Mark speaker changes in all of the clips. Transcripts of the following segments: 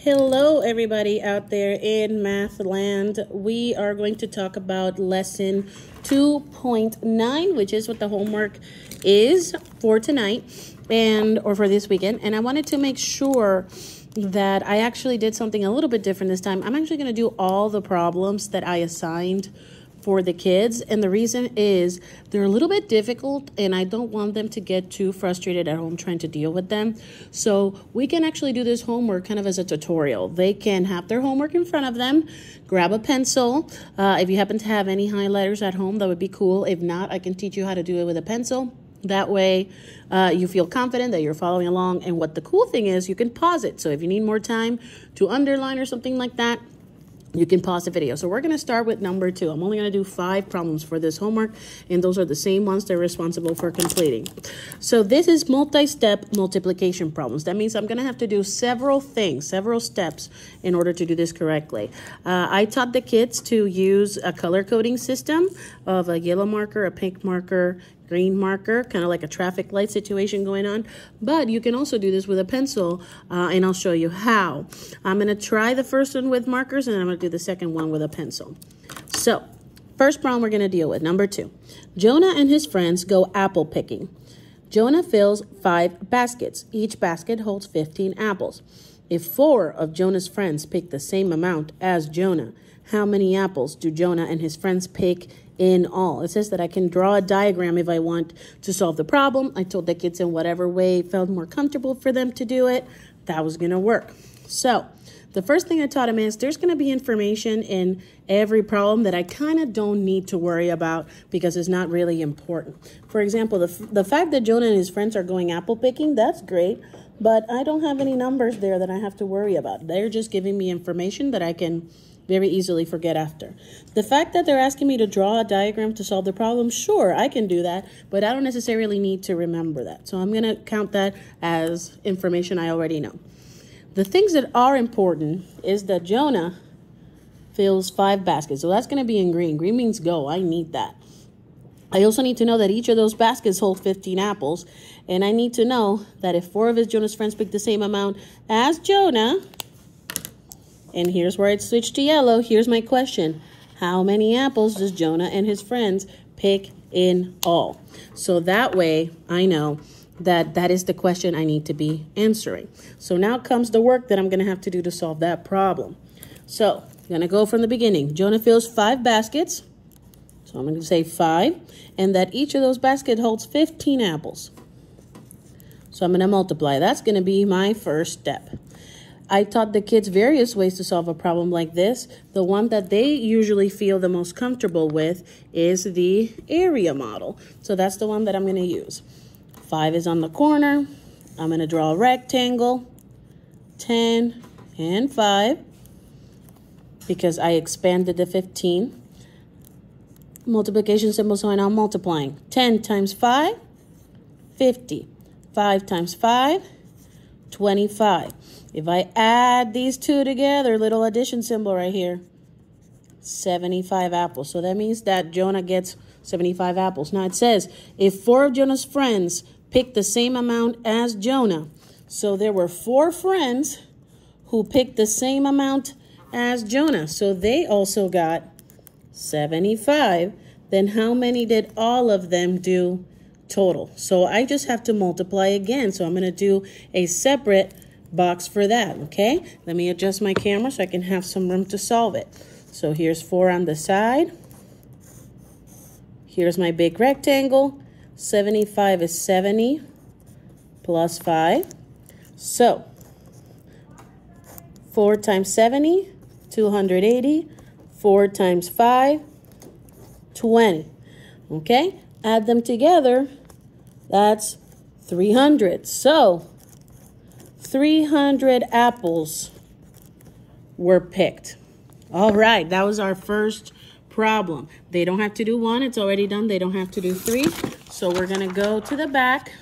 Speaker 1: Hello, everybody out there in math land. We are going to talk about lesson 2.9, which is what the homework is for tonight or for this weekend. And I wanted to make sure that I actually did something a little bit different this time. I'm actually going to do all the problems that I assigned for the kids, and the reason is they're a little bit difficult and I don't want them to get too frustrated at home trying to deal with them. So we can actually do this homework kind of as a tutorial. They can have their homework in front of them, grab a pencil. If you happen to have any highlighters at home, that would be cool. If not, I can teach you how to do it with a pencil. That way you feel confident that you're following along. And what the cool thing is, you can pause it. So if you need more time to underline or something like that, you can pause the video. So we're going to start with number 2. I'm only going to do 5 problems for this homework, and those are the same ones they're responsible for completing. So this is multi-step multiplication problems. That means I'm going to have to do several things, several steps in order to do this correctly. I taught the kids to use a color coding system of a yellow marker, a pink marker, green marker, kind of like a traffic light situation going on. But you can also do this with a pencil, and I'll show you how. I'm going to try the first one with markers, and then I'm going to do the second one with a pencil. So, first problem we're going to deal with, number 2. Jonah and his friends go apple picking. Jonah fills 5 baskets. Each basket holds 15 apples. If 4 of Jonah's friends pick the same amount as Jonah, how many apples do Jonah and his friends pick in all? It says that I can draw a diagram if I want to solve the problem. I told the kids in whatever way felt more comfortable for them to do it, that was going to work. So the first thing I taught him is there's going to be information in every problem that I kind of don't need to worry about because it's not really important. For example, the fact that Jonah and his friends are going apple picking, that's great, but I don't have any numbers there that I have to worry about. They're just giving me information that I can very easily forget after. The fact that they're asking me to draw a diagram to solve the problem, sure, I can do that, but I don't necessarily need to remember that. So I'm going to count that as information I already know. The things that are important is that Jonah fills 5 baskets. So that's going to be in green. Green means go. I need that. I also need to know that each of those baskets hold 15 apples. And I need to know that if 4 of Jonah's friends pick the same amount as Jonah, and here's where it switched to yellow. Here's my question. How many apples does Jonah and his friends pick in all? So that way I know that that is the question I need to be answering. So now comes the work that I'm going to have to do to solve that problem. So I'm going to go from the beginning. Jonah fills 5 baskets. So I'm going to say 5. And that each of those baskets holds 15 apples. So I'm going to multiply. That's going to be my first step. I taught the kids various ways to solve a problem like this. The one that they usually feel the most comfortable with is the area model. So that's the one that I'm going to use. 5 is on the corner. I'm going to draw a rectangle, 10 and 5, because I expanded the 15. Multiplication symbol, so I'm now multiplying. 10 times 5, 50. 5 times 5, 25. If I add these two together, little addition symbol right here, 75 apples. So that means that Jonah gets 75 apples. Now it says if 4 of Jonah's friends pick the same amount as Jonah, so there were 4 friends who picked the same amount as Jonah, so they also got 75. Then how many did all of them do total? So I just have to multiply again. So I'm going to do a separate box for that, okay? Let me adjust my camera so I can have some room to solve it. So here's 4 on the side. Here's my big rectangle. 75 is 70 plus 5. So 4 times 70, 280. 4 times 5, 20. Okay? Add them together. That's 300. So 300 apples were picked. All right, that was our first problem. They don't have to do 1. It's already done. They don't have to do 3. So we're going to go to the back.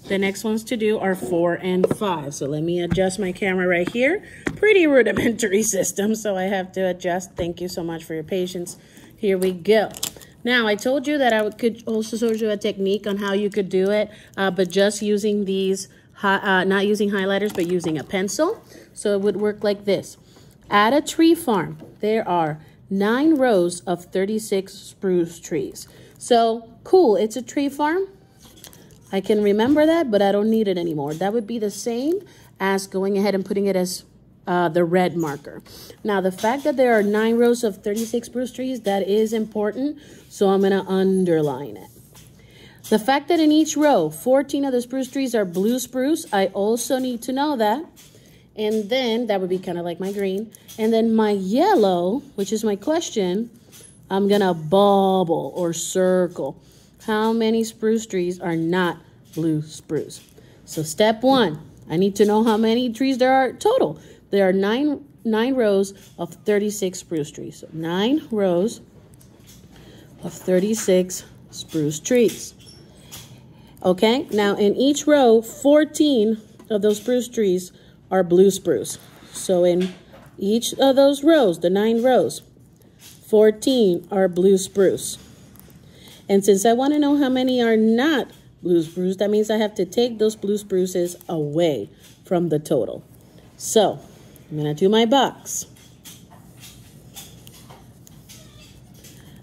Speaker 1: The next ones to do are 4 and 5. So let me adjust my camera right here. Pretty rudimentary system, so I have to adjust. Thank you so much for your patience. Here we go. Now, I told you that I could also show you a technique on how you could do it, but just using these not using highlighters, but using a pencil. So it would work like this. At a tree farm, there are 9 rows of 36 spruce trees. So cool, it's a tree farm. I can remember that, but I don't need it anymore. That would be the same as going ahead and putting it as the red marker. Now, the fact that there are 9 rows of 36 spruce trees, that is important. So I'm going to underline it. The fact that in each row, 14 of the spruce trees are blue spruce, I also need to know that. And then that would be kind of like my green. And then my yellow, which is my question, I'm going to bubble or circle. How many spruce trees are not blue spruce? So step 1, I need to know how many trees there are total. There are 9 rows of 36 spruce trees. So 9 rows of 36 spruce trees. Okay, now in each row, 14 of those spruce trees are blue spruce. So in each of those rows, the 9 rows, 14 are blue spruce. And since I want to know how many are not blue spruce, that means I have to take those blue spruces away from the total. So I'm going to do my box.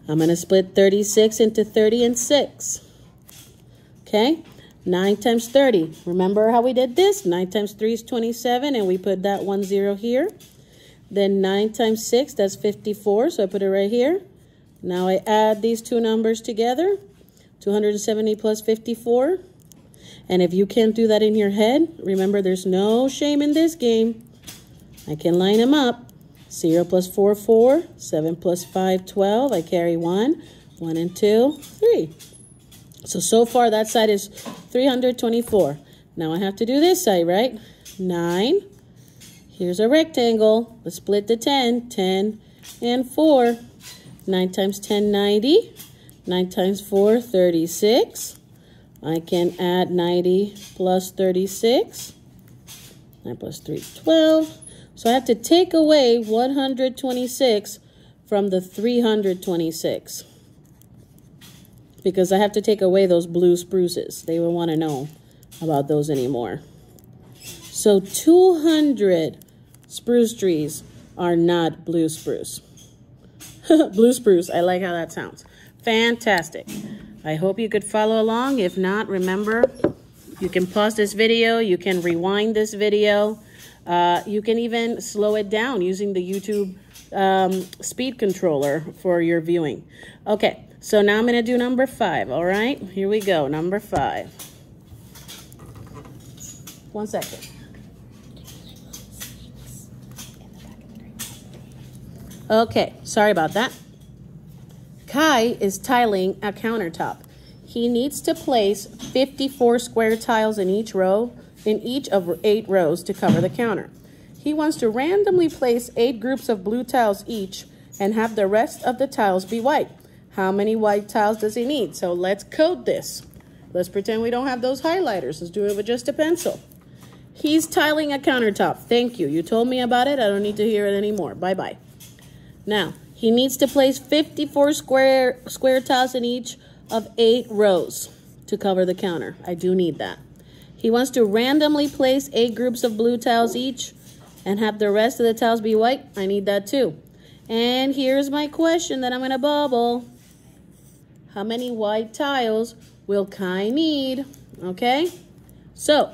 Speaker 1: I'm going to split 36 into 30 and 6. Okay, 9 times 30. Remember how we did this? 9 times 3 is 27, and we put that 1 0 here. Then 9 times 6, that's 54, so I put it right here. Now I add these two numbers together, 270 plus 54. And if you can't do that in your head, remember there's no shame in this game. I can line them up. 0 plus 4, 4. 7 plus 5, 12. I carry 1. 1 and 2, 3. So far that side is 324. Now I have to do this side, right? 9. Here's a rectangle. Let's split the 10. 10 and 4. 9 times 10, 90. 9 times 4, 36. I can add 90 plus 36. 9 plus 3, 12. So I have to take away 126 from the 326. Because I have to take away those blue spruces. They will want to know about those anymore. So 200 spruce trees are not blue spruce. Blue spruce, I like how that sounds. Fantastic. I hope you could follow along. If not, remember, you can pause this video. You can rewind this video. You can even slow it down using the YouTube speed controller for your viewing. Okay. So now I'm going to do number 5, all right? Here we go, number 5. 1 second. Okay, sorry about that. Kai is tiling a countertop. He needs to place 54 square tiles in each row, in each of 8 rows to cover the counter. He wants to randomly place 8 groups of blue tiles each and have the rest of the tiles be white. How many white tiles does he need? So let's code this. Let's pretend we don't have those highlighters. Let's do it with just a pencil. He's tiling a countertop. Thank you. You told me about it. I don't need to hear it anymore. Bye-bye. Now, he needs to place 54 square tiles in each of 8 rows to cover the counter. I do need that. He wants to randomly place 8 groups of blue tiles each and have the rest of the tiles be white. I need that too. And here's my question that I'm going to bubble. How many white tiles will Kai need? Okay, so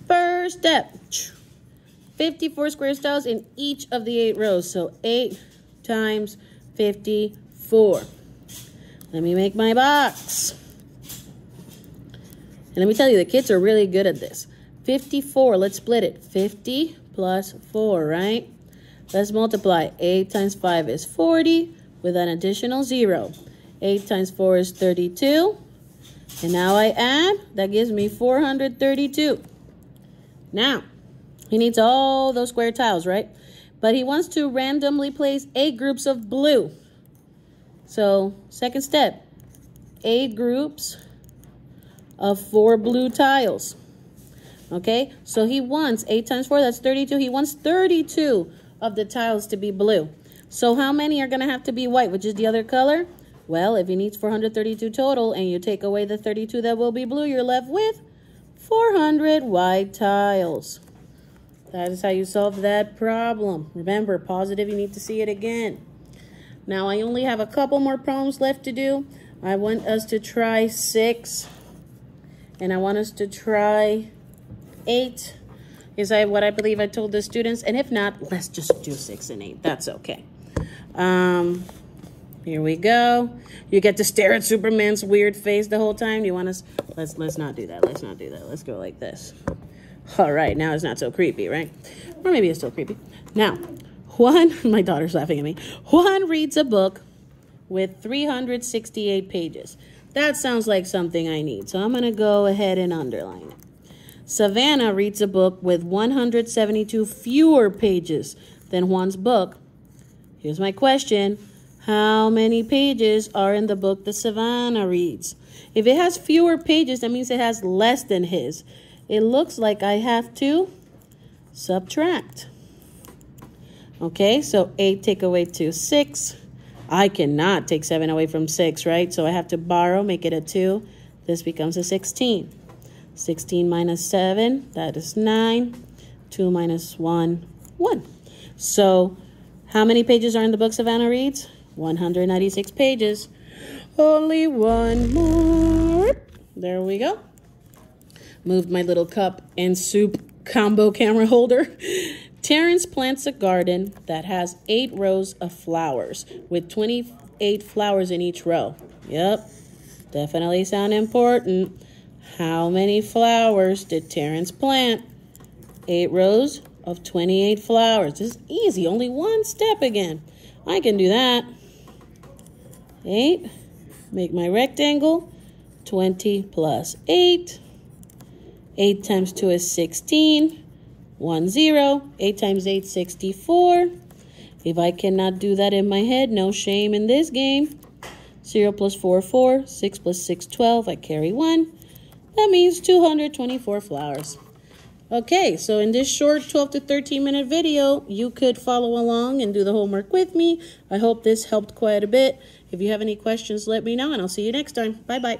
Speaker 1: first step, 54 square tiles in each of the 8 rows. So 8 times 54. Let me make my box. And let me tell you, the kids are really good at this. 54, let's split it. 50 plus 4, right? Let's multiply. 8 times 5 is 40 with an additional 0. 8 times 4 is 32. And now I add. That gives me 432. Now, he needs all those square tiles, right? But he wants to randomly place 8 groups of blue. So, second step. 8 groups of 4 blue tiles. Okay? So he wants 8 times 4, that's 32. He wants 32 of the tiles to be blue. So how many are going to have to be white, which is the other color? Well, if he needs 432 total and you take away the 32 that will be blue, you're left with 400 white tiles. That is how you solve that problem. Remember, positive, you need to see it again. Now, I only have a couple more problems left to do. I want us to try 6. And I want us to try 8. Is what I believe I told the students. And if not, let's just do 6 and 8. That's okay. Here we go. You get to stare at Superman's weird face the whole time. Do you want us? Let's not do that. Let's not do that. Let's go like this. All right, now it's not so creepy, right? Or maybe it's still creepy. Now, Juan, my daughter's laughing at me. Juan reads a book with 368 pages. That sounds like something I need, so I'm going to go ahead and underline it. Savannah reads a book with 172 fewer pages than Juan's book. Here's my question. How many pages are in the book that Savannah reads? If it has fewer pages, that means it has less than his. It looks like I have to subtract. Okay, so 8 take away 2, 6. I cannot take 7 away from 6, right? So I have to borrow, make it a 2. This becomes a 16. 16 minus 7, that is 9. 2 minus 1, 1. So how many pages are in the book Savannah reads? 196 pages. Only one more. There we go. Moved my little cup and soup combo camera holder. Terrence plants a garden that has 8 rows of flowers with 28 flowers in each row. Yep, definitely sound important. How many flowers did Terrence plant? 8 rows of 28 flowers. This is easy, only one step again. I can do that. 8, make my rectangle. 20 plus 8. 8 times 2 is 16. 1, 0. 8 times 8, 64. If I cannot do that in my head, no shame in this game. 0 plus 4, 4. 6 plus 6, 12. I carry 1. That means 224 flowers. Okay, so in this short 12 to 13 minute video, you could follow along and do the homework with me. I hope this helped quite a bit. If you have any questions, let me know, and I'll see you next time. Bye-bye.